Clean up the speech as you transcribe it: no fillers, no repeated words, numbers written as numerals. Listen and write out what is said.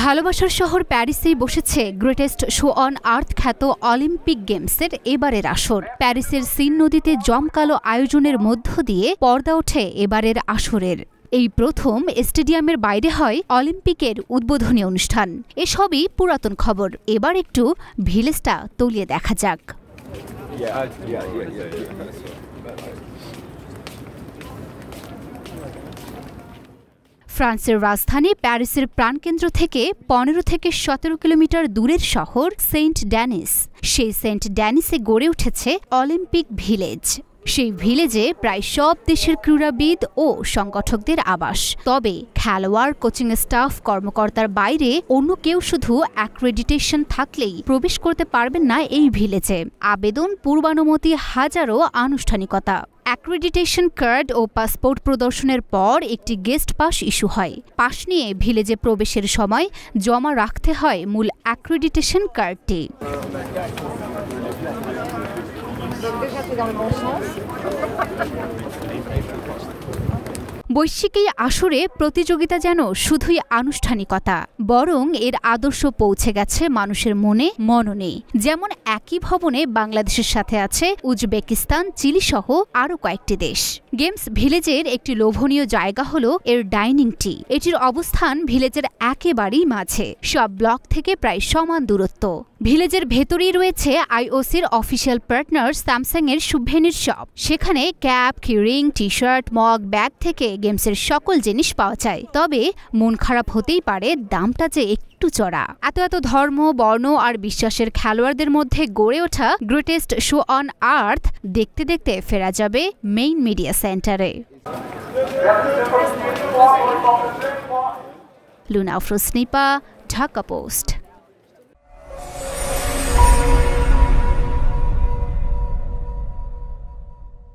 ভালোবাসার শহর প্যারিসেই বসেছে গ্রেটেস্ট শো অন আর্থ খ্যাত অলিম্পিক গেমসের এবারের আসর। প্যারিসের সিন নদীতে জমকালো আয়োজনের মধ্য দিয়ে পর্দা ওঠে এবারের আসরের। এই প্রথম স্টেডিয়ামের বাইরে হয় অলিম্পিকের উদ্বোধনী অনুষ্ঠান। এসবই পুরাতন খবর। এবার একটু ভিলেজটা তলিয়ে দেখা যাক। ফ্রান্সের রাজধানী প্যারিসের প্রাণকেন্দ্র থেকে ১৫ থেকে ১৭ কিলোমিটার দূরের শহর সেন্ট ডেনিস। সেই সেন্ট ডেনিসে গড়ে উঠেছে অলিম্পিক ভিলেজ। সেই ভিলেজে প্রায় সব দেশের ক্রীড়াবিদ ও সংগঠকদের আবাস। তবে খেলোয়াড়, কোচিং স্টাফ, কর্মকর্তার বাইরে অন্য কেউ শুধু অ্যাক্রেডিটেশন থাকলেই প্রবেশ করতে পারবেন না এই ভিলেজে। আবেদন, পূর্বানুমতি, হাজারো আনুষ্ঠানিকতা। অ্যাক্রেডিটেশন কার্ড ও পাসপোর্ট প্রদর্শনের পর একটি গেস্ট পাস ইস্যু হয়। পাস নিয়ে ভিলেজে প্রবেশের সময় জমা রাখতে হয় মূল অ্যাক্রেডিটেশন কার্ডটি। বৈশ্বিক এই আসরে প্রতিযোগিতা যেন শুধুই আনুষ্ঠানিকতা, বরং এর আদর্শ পৌঁছে গেছে মানুষের মনে মননে। যেমন একই ভবনে বাংলাদেশের সাথে আছে উজবেকিস্তান, চিলি সহ আরও কয়েকটি দেশ। গেমস ভিলেজের একটি লোভনীয় জায়গা হল এর ডাইনিংটি। এটির অবস্থান ভিলেজের একেবারেই মাঝে, সব ব্লক থেকে প্রায় সমান দূরত্ব। ভিলেজের ভেতরেই রয়েছে আইওসির অফিসিয়াল পার্টনার স্যামসাং এর সুভেনির শপ। সেখানে cap, keyring, T shirt, mug, bag থেকে গেমসের সকল জিনিস পাওয়া যায়। তবে মন খারাপ হতেই পারে, দামটা যে একটু চড়া। এত ধর্ম, বর্ণ আর বিশ্বাসের খেলোয়াড়দের মধ্যে গড়ে ওঠা গ্রেটেস্ট শো অন আর্থ দেখতে দেখতে ফেরা যাবে মেইন মিডিয়া সেন্টারে। Luna Afroz, Dhaka post.